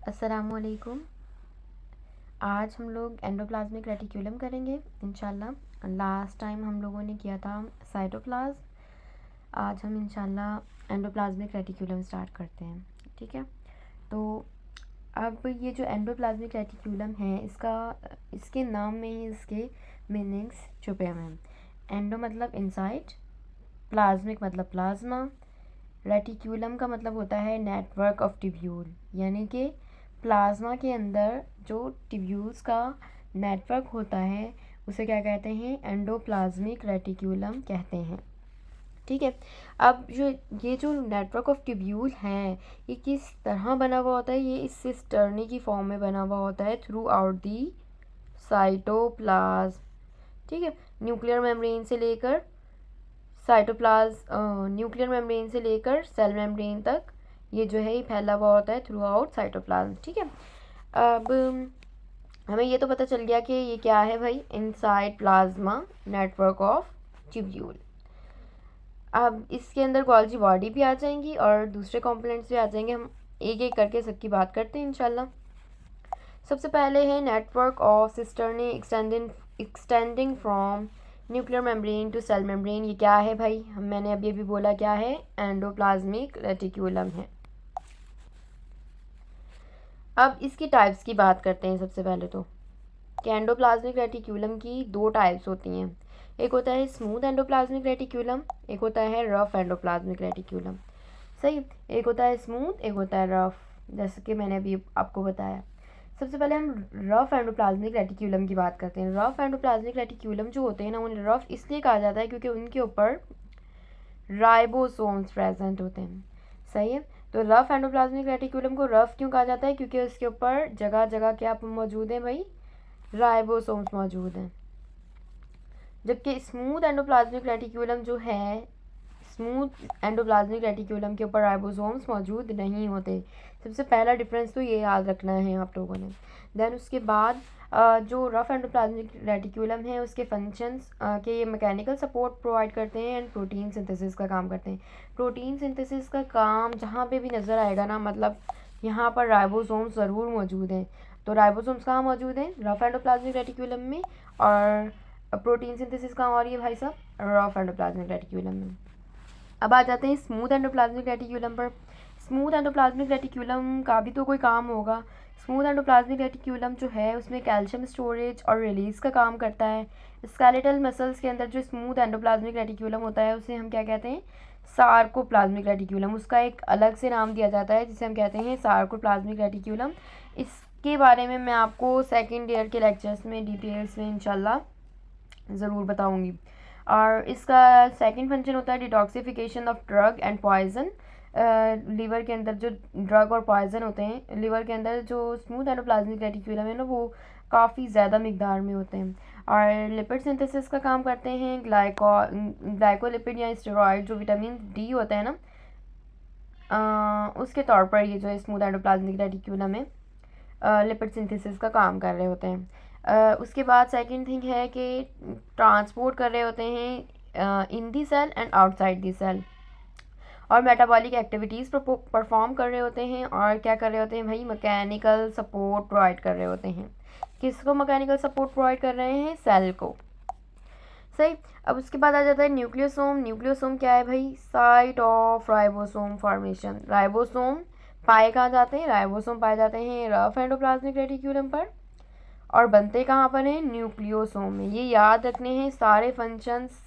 अस्सलामुअलैकुम। आज हम लोग एंडोप्लाज्मिक रेटिक्यूलम करेंगे इंशाल्लाह। लास्ट टाइम हम लोगों ने किया था साइटोप्लाज्म। आज हम इंशाल्लाह एंडोप्लाज्मिक रेटिक्यूलम स्टार्ट करते हैं। ठीक है, तो अब ये जो एंडोप्लाज्मिक रेटिक्यूलम है इसके नाम में ही इसके मीनिंग्स छुपे हुए हैं। एंडो मतलब इनसाइड, प्लाज्मिक मतलब प्लाज्मा, रेटिक्यूलम का मतलब होता है नेटवर्क ऑफ ट्यूब्यूल, यानी कि प्लाज्मा के अंदर जो ट्यूब्यूल्स का नेटवर्क होता है उसे क्या कहते हैं? एंडोप्लाज्मिक रेटिक्यूलम कहते हैं। ठीक है, अब ये जो नेटवर्क ऑफ ट्यूब्यूल है ये किस तरह बना हुआ होता है? ये इस सिस्टर्नी की फॉर्म में बना हुआ होता है थ्रू आउट दी साइटोप्लाज्म। ठीक है, न्यूक्लियर मेम्ब्रेन से लेकर न्यूक्लियर मेम्ब्रेन से लेकर सेल मेम्ब्रेन तक ये जो है ये फैला हुआ होता है थ्रू आउट साइटोप्लाज्म। ठीक है, अब हमें ये तो पता चल गया कि ये क्या है भाई, inside plasma network of tubule. अब इसके अंदर गोल्गी बॉडी भी आ जाएंगी और दूसरे कंपोनेंट्स भी आ जाएंगे। हम एक एक करके सबकी बात करते हैं इंशाल्लाह। सबसे पहले है network of cisternae extending from nuclear membrane to cell membrane. ये क्या है भाई? मैंने अभी अभी बोला क्या है? एंडोप्लाज्मिक रेटिक्यूलम है। अब इसकी टाइप्स की बात करते हैं। सबसे पहले तो कि एंडोप्लाज्मिक रेटिक्यूलम की दो टाइप्स होती हैं। एक होता है स्मूथ एंडोप्लाज्मिक रेटिक्यूलम, एक होता है रफ एंडोप्लाज्मिक रेटिक्यूलम। सही, एक होता है स्मूथ, एक होता है रफ, जैसे कि मैंने अभी आपको बताया। सबसे पहले हम रफ एंडोप्लाज्मिक रेटिक्यूलम की बात करते हैं। रफ एंडोप्लाज्मिक रेटिक्यूलम जो होते हैं ना, उन्हें रफ इसलिए कहा जाता है क्योंकि उनके ऊपर राइबोसोम्स प्रेजेंट होते हैं। सही है, तो रफ एंडोप्लाज्मिक रेटिक्यूलम को रफ क्यों कहा जाता है? क्योंकि उसके ऊपर जगह जगह क्या मौजूद है भाई? राइबोसोम्स मौजूद हैं। जबकि स्मूथ एंडोप्लाज्मिक रेटिक्यूलम जो है, स्मूथ एंडोप्लाज्मिक रेटिक्यूलम के ऊपर राइबोसोम्स मौजूद नहीं होते। सबसे पहला डिफरेंस तो ये याद रखना है आप लोगों ने। देन उसके बाद जो रफ एंडोप्लाज्मिक रेटिक्यूलम है उसके फंक्शंस के ये मैकेनिकल सपोर्ट प्रोवाइड करते हैं एंड प्रोटीन सिंथेसिस का काम करते हैं। प्रोटीन सिंथेसिस का काम जहाँ पे भी नज़र आएगा ना, मतलब यहाँ पर राइबोसोम्स ज़रूर मौजूद हैं। तो राइबोसोम्स कहाँ मौजूद हैं? रफ एंडोप्लाज्मिक रेटिक्यूलम में। और प्रोटीन सिंथेसिस कहाँ हो रही है भाई साहब? रफ एंडोप्लाज्मिक रेटिक्यूलम में। अब आ जाते हैं स्मूथ एंडोप्लाज्मिक रेटिक्यूलम पर। स्मूथ एंडोप्लाज्मिक रेटिक्यूलम का भी तो कोई काम होगा। स्मूथ एंडोप्लाज्मिक रेटिक्यूलम जो है उसमें कैल्शियम स्टोरेज और रिलीज़ का काम करता है। स्केलेटल मसल्स के अंदर जो स्मूथ एंडोप्लाज्मिक रेटिक्यूलम होता है उसे हम क्या कहते हैं? Sarcoplasmic reticulum. उसका एक अलग से नाम दिया जाता है जिसे हम कहते हैं सार्कोप्लाज्मिक रेटिक्यूलम। इसके बारे में मैं आपको सेकेंड ईयर के लेक्चर्स में डिटेल्स में इंशाल्लाह ज़रूर बताऊँगी। और इसका सेकंड फंक्शन होता है detoxification of drug and poison. Liver के अंदर जो ड्रग और पॉइजन होते हैं, लीवर के अंदर जो स्मूथ एंडोप्लाज्मिक रेटिक्यूलम है ना, वो काफ़ी ज़्यादा मिकदार में होते हैं। और लिपिड सिंथेसिस का काम करते हैं। ग्लाइकोलिपिड या स्टेरॉइड जो विटामिन डी होता है ना, उसके तौर पर ये जो है स्मूथ एंडोप्लाज्मिक रेटिक्यूलम में लिपिड सिंथेसिस का काम कर रहे होते हैं। उसके बाद सेकंड थिंग है कि ट्रांसपोर्ट कर रहे होते हैं in the cell and outside the cell, और मेटाबॉलिक एक्टिविटीज़ परफॉर्म कर रहे होते हैं। और क्या कर रहे होते हैं भाई? मैकेनिकल सपोर्ट प्रोवाइड कर रहे होते हैं। किसको मैकेनिकल सपोर्ट प्रोवाइड कर रहे हैं? सेल को। सही, अब उसके बाद आ जाता है न्यूक्लियोसोम। न्यूक्लियोसोम क्या है भाई? Site of ribosome formation. Ribosome पाए कहाँ जाते हैं? राइबोसोम पाए जाते हैं रफ एंडोप्लाज्मिक रेटिक्यूलम पर, और बनते कहाँ पर हैं? न्यूक्लियोसोम में। ये याद रखने हैं सारे फंक्शंस।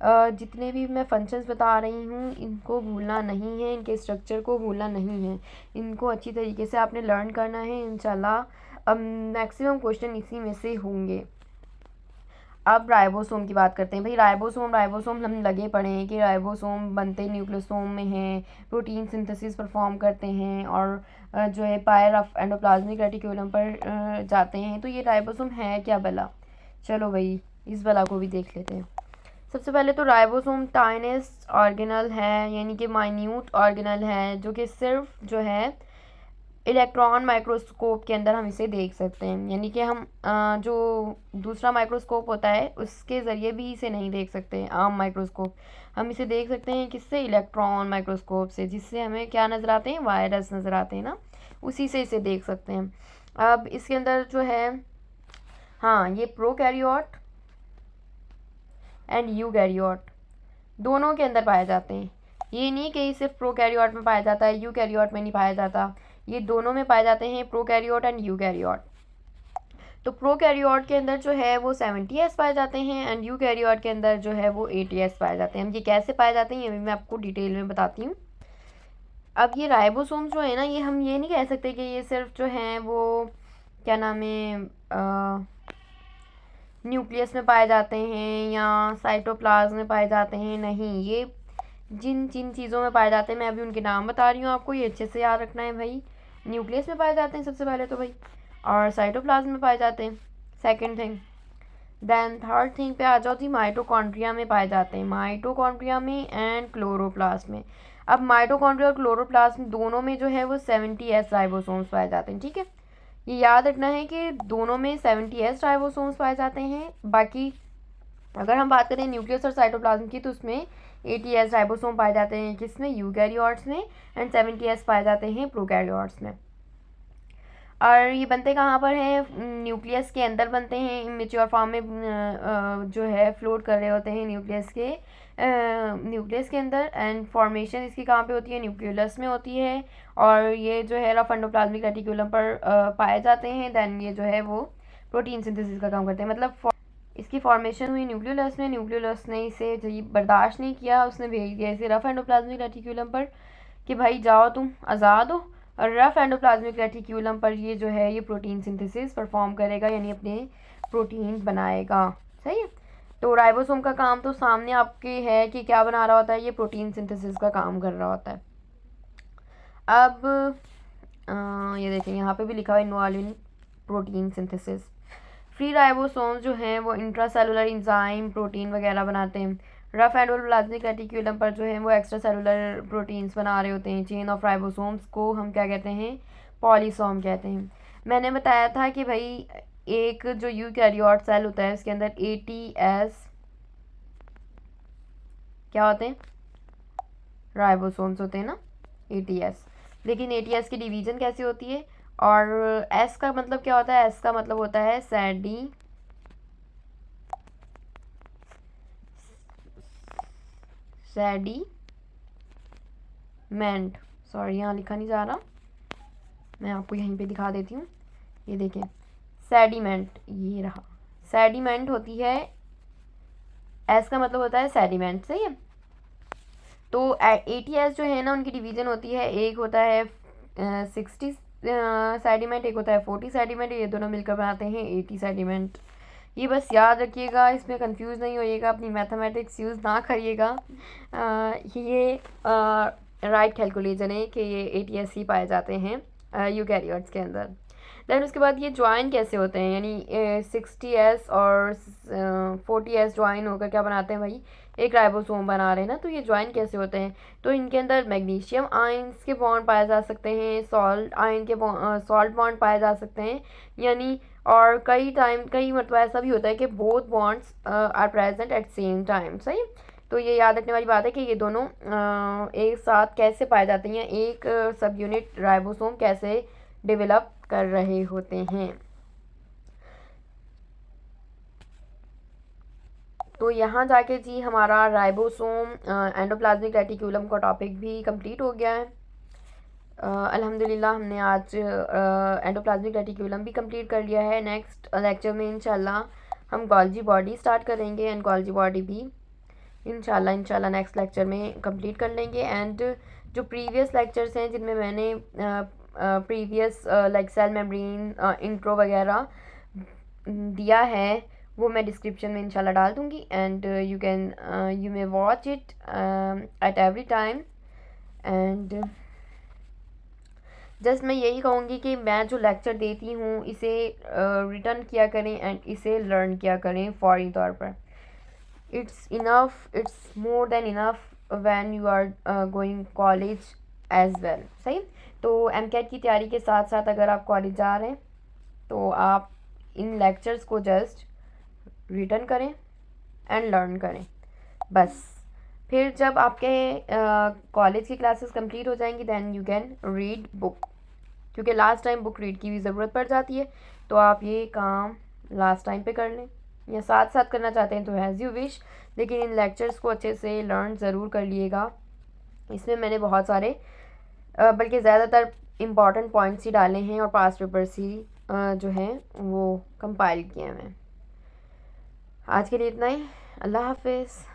जितने भी मैं फंक्शंस बता रही हूँ इनको भूलना नहीं है, इनके स्ट्रक्चर को भूलना नहीं है। इनको अच्छी तरीके से आपने लर्न करना है इंशाल्लाह। मैक्सिमम क्वेश्चन इसी में से होंगे। अब राइबोसोम की बात करते हैं भाई। राइबोसोम हम लगे पड़े हैं कि राइबोसोम बनते न्यूक्लियोसोम में हैं, प्रोटीन सिंथेसिस परफॉर्म करते हैं और जो है पायर ऑफ एंडोप्लाज्मिक रेटिक्यूलम पर जाते हैं। तो ये राइबोसोम है क्या भला? चलो भाई इस भला को भी देख लेते हैं। सबसे पहले तो राइबोसोम टाइनेस्ट ऑर्गेनल है, यानी कि माइन्यूट ऑर्गेनल है जो कि सिर्फ जो है इलेक्ट्रॉन माइक्रोस्कोप के अंदर हम इसे देख सकते हैं, यानी कि हम जो दूसरा माइक्रोस्कोप होता है उसके ज़रिए भी इसे नहीं देख सकते। आम माइक्रोस्कोप हम इसे देख सकते हैं किससे, इलेक्ट्रॉन माइक्रोस्कोप से, जिससे हमें क्या नज़र आते हैं, वायरस नज़र आते हैं ना, उसी से इसे देख सकते हैं। अब इसके अंदर जो है, हाँ, ये प्रोकैरियोट एंड यूकैरियोट दोनों के अंदर पाए जाते हैं। ये नहीं कि सिर्फ प्रोकैरियोट में पाया जाता है, यूकैरियोट में नहीं पाया जाता, ये दोनों में पाए जाते हैं, प्रोकैरियोट एंड यूकैरियोट। तो प्रोकैरियोट के अंदर जो है वो 70s पाए जाते हैं एंड यूकैरियोट के अंदर जो है वो 80s पाए जाते हैं। हम ये कैसे पाए जाते हैं ये भी मैं आपको डिटेल में बताती हूँ। अब ये राइबोसोम्स जो है ना, ये हम ये नहीं कह सकते कि ये सिर्फ जो हैं वो क्या नाम है, न्यूक्लियस में पाए जाते हैं या साइटोप्लाज्म में पाए जाते हैं। नहीं, ये जिन जिन चीज़ों में पाए जाते हैं मैं अभी उनके नाम बता रही हूँ आपको, ये अच्छे से याद रखना है भाई। न्यूक्लियस में पाए जाते हैं सबसे पहले तो भाई, और साइटोप्लाज्म में पाए जाते हैं second thing. Then third thing पे आ जाओ जी, माइटोकॉन्ड्रिया में पाए जाते हैं, माइटोकॉन्ड्रिया में एंड क्लोरोप्लास्ट में। अब माइटोकॉन्ड्रिया और क्लोरोप्लास्ट दोनों में जो है वो 70s राइबोसोम्स पाए जाते हैं, ठीक है। ये याद रखना है कि दोनों में 70s राइबोसोम्स पाए जाते हैं। बाकी अगर हम बात करें न्यूक्लियस और साइटोप्लाज्म की तो उसमें 80s राइबोसोम पाए जाते हैं किसमें, यूकैरियोट्स में, एंड 70s पाए जाते हैं प्रोकैरियोट्स में। और ये बनते कहाँ पर हैं, न्यूक्लियस के अंदर बनते हैं, इमेच्योर फॉर्म में जो है फ्लोट कर रहे होते हैं न्यूक्लियस के अंदर। एंड फॉर्मेशन इसकी कहाँ पे होती है, न्यूक्लियस में होती है, और ये जो है रफ एंडोप्लाज्मिक रेटिकुलम पर पाए जाते हैं। देन ये जो है वो प्रोटीन सिंथेसिस का काम करते हैं, मतलब इसकी फॉर्मेशन हुई न्यूक्लियोलस में, न्यूक्लियोलस ने इसे बर्दाश्त नहीं किया, उसने भेज दिया इसे रफ एंडोप्लाज्मिक रेटिकुलम पर कि भाई जाओ तुम आज़ाद हो, और रफ एंडोप्लाज्मिक रेटिक्यूलम पर ये जो है ये प्रोटीन सिंथेसिस परफॉर्म करेगा, यानी अपने प्रोटीन बनाएगा। सही है। तो राइबोसोम का काम तो सामने आपके है कि क्या बना रहा होता है, ये प्रोटीन सिंथेसिस का काम कर रहा होता है। अब ये देखें यहाँ पे भी लिखा हुआ है involve in protein synthesis. Free ribosomes जो हैं वो इंट्रासेलुलर इंजाइम प्रोटीन वगैरह बनाते हैं। रफ एंडोप्लाज्मिक रेटिक्यूलम पर जो है वो एक्स्ट्रा सेलुलर प्रोटीन्स बना रहे होते हैं। चेन ऑफ राइबोसोम्स को हम क्या कहते हैं, पॉलीसोम कहते हैं। मैंने बताया था कि भाई एक जो यूकैरियोट सेल होता है उसके अंदर 80s क्या होते हैं, राइबोसोम्स होते हैं ना, 80s। लेकिन 80s की डिवीज़न कैसे होती है, और एस का मतलब क्या होता है, एस का मतलब होता है सेडीमेंट। सॉरी यहाँ लिखा नहीं जा रहा, मैं आपको यहीं पे दिखा देती हूँ। ये देखें सेडिमेंट, ये रहा सेडिमेंट होती है, एस का मतलब होता है सेडिमेंट। सही है। तो 80s जो है ना उनकी डिवीज़न होती है, एक होता है 60 सेडिमेंट, एक होता है 40 सेडिमेंट, ये दोनों मिलकर बनाते हैं 80 सेडिमेंट। ये बस याद रखिएगा, इसमें कंफ्यूज नहीं होइएगा, अपनी मैथमेटिक्स यूज़ ना करिएगा। ये राइट कैलकुलेशन है कि ये 80s ही पाए जाते हैं यूकैरियोट्स के अंदर। देन उसके बाद ये ज्वाइन कैसे होते हैं, यानी 60s और 40s ज्वाइन होकर क्या बनाते हैं भाई, एक राइबोसोम बना रहे हैं ना। तो ये ज्वाइन कैसे होते हैं, तो इनके अंदर मैग्नीशियम आयंस के बॉन्ड पाए जा सकते हैं, सॉल्ट आयन के सॉल्ट बॉन्ड पाए जा सकते हैं, यानी और कई मतलब ऐसा भी होता है कि both bonds are present at same time. सही। तो ये याद रखने वाली बात है कि ये दोनों एक साथ कैसे पाए जाते हैं, एक सब यूनिट राइबोसोम कैसे डेवलप कर रहे होते हैं। तो यहाँ जाके जी हमारा राइबोसोम एंडोप्लाज्मिक रेटिक्यूलम का टॉपिक भी कंप्लीट हो गया है। अल्हम्दुलिल्लाह हमने आज एंडोप्लाज्मिक रेटिक्यूलम भी कंप्लीट कर लिया है। नेक्स्ट लेक्चर में इंशाल्लाह हम गोल्जी बॉडी स्टार्ट करेंगे, एंड गोल्जी बॉडी भी इंशाल्लाह नेक्स्ट लेक्चर में कंप्लीट कर लेंगे। एंड जो प्रीवियस लेक्चर्स हैं जिनमें मैंने previous like cell membrane intro वगैरह दिया है वो मैं डिस्क्रिप्शन में इंशाल्लाह डाल दूँगी, and you may watch it at every time. And just मैं यही कहूँगी कि मैं जो लेक्चर देती हूँ इसे रिटर्न किया करें एंड इसे लर्न किया करें फौरी तौर पर। It's enough, it's more than enough when you are going college as well. सही। तो एमकेट की तैयारी के साथ साथ अगर आप कॉलेज जा रहे हैं तो आप इन लेक्चर्स को जस्ट रिटर्न करें एंड लर्न करें बस। फिर जब आपके कॉलेज की क्लासेस कंप्लीट हो जाएंगी then you can read book, क्योंकि लास्ट टाइम बुक रीड की भी ज़रूरत पड़ जाती है। तो आप ये काम लास्ट टाइम पे कर लें या साथ साथ करना चाहते हैं तो हैज़ यू विश, लेकिन इन लेक्चर्स को अच्छे से लर्न ज़रूर कर लिएगा। इसमें मैंने बहुत सारे बल्कि ज़्यादातर इम्पॉर्टेंट पॉइंट्स ही डाले हैं और पास पेपर्स ही जो हैं वो कंपाइल किए हैं। आज के लिए इतना ही। अल्लाह हाफिज़।